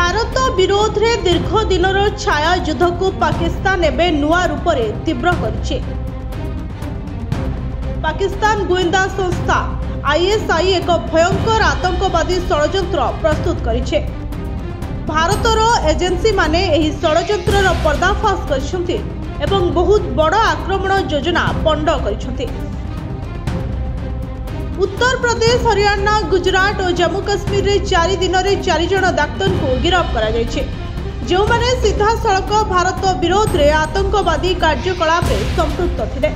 भारत विरोध में दीर्घ दिनर छाया युद्ध को पाकिस्तान एवं नुआ रूप से तीव्र करिছে। पाकिस्तान गोयंदा संस्था आईएसआई एक भयंकर आतंकवादी षड्यंत्र प्रस्तुत करिছে। भारतर एजेंसी माने एही षड्यंत्रर पर्दाफाश करिसेंती एवं बहुत बड़ आक्रमण योजना पंड करिसेंती। उत्तर प्रदेश, हरियाणा, गुजरात और जम्मू काश्मीर रे 4 दिन में 4 जन डाक्तर को गिरफ्त करा जायछि, जो माने सीधा सड़क भारत विरोध रे आतंकवादी कार्यकलाप संपृक्त थिले।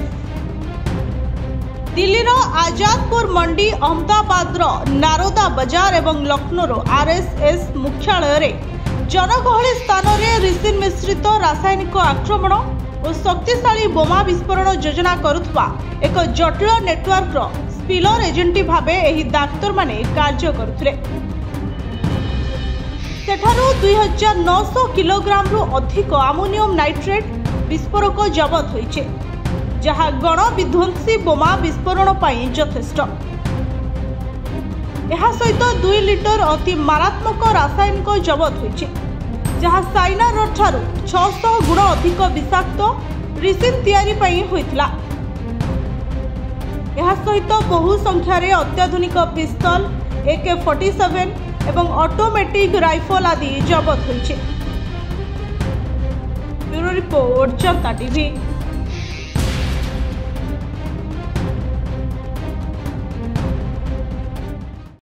दिल्लीर आजादपुर मंडी, अहमदाबाद नारोदा बाजार एवं लखनौर आरएसएस मुख्यालय रे जनगहली स्थान में रिसिन मिश्रित रासायनिक आक्रमण और शक्तिशाली बोमा विस्फोरण योजना करुवा एक जटिल नेटवर्क स्पिलर एजेंटी भावे एही डाक्तर माने कार्य करुथिले। सेठारु 2900 किलोग्राम रु अधिक अमोनियम नाइट्रेट विस्फोरक जबत होइछे, जहा गण विध्वंसी बोमा विस्फोरण पई यथेष्ट। एहा सहित 2 लिटर अति मारात्मक रासायनिक जबत होइछे, जहा साइनार ठारू 600 गुण अधिक विषाक्त रिसिन तैयारी पई होइतला। यह सहित बहु संख्यार अत्याधुनिक पिस्तल, AK-47 एवं ऑटोमेटिक राइफल आदि जबत होइछे। ब्यूरो रिपोर्ट, जनता टीवी।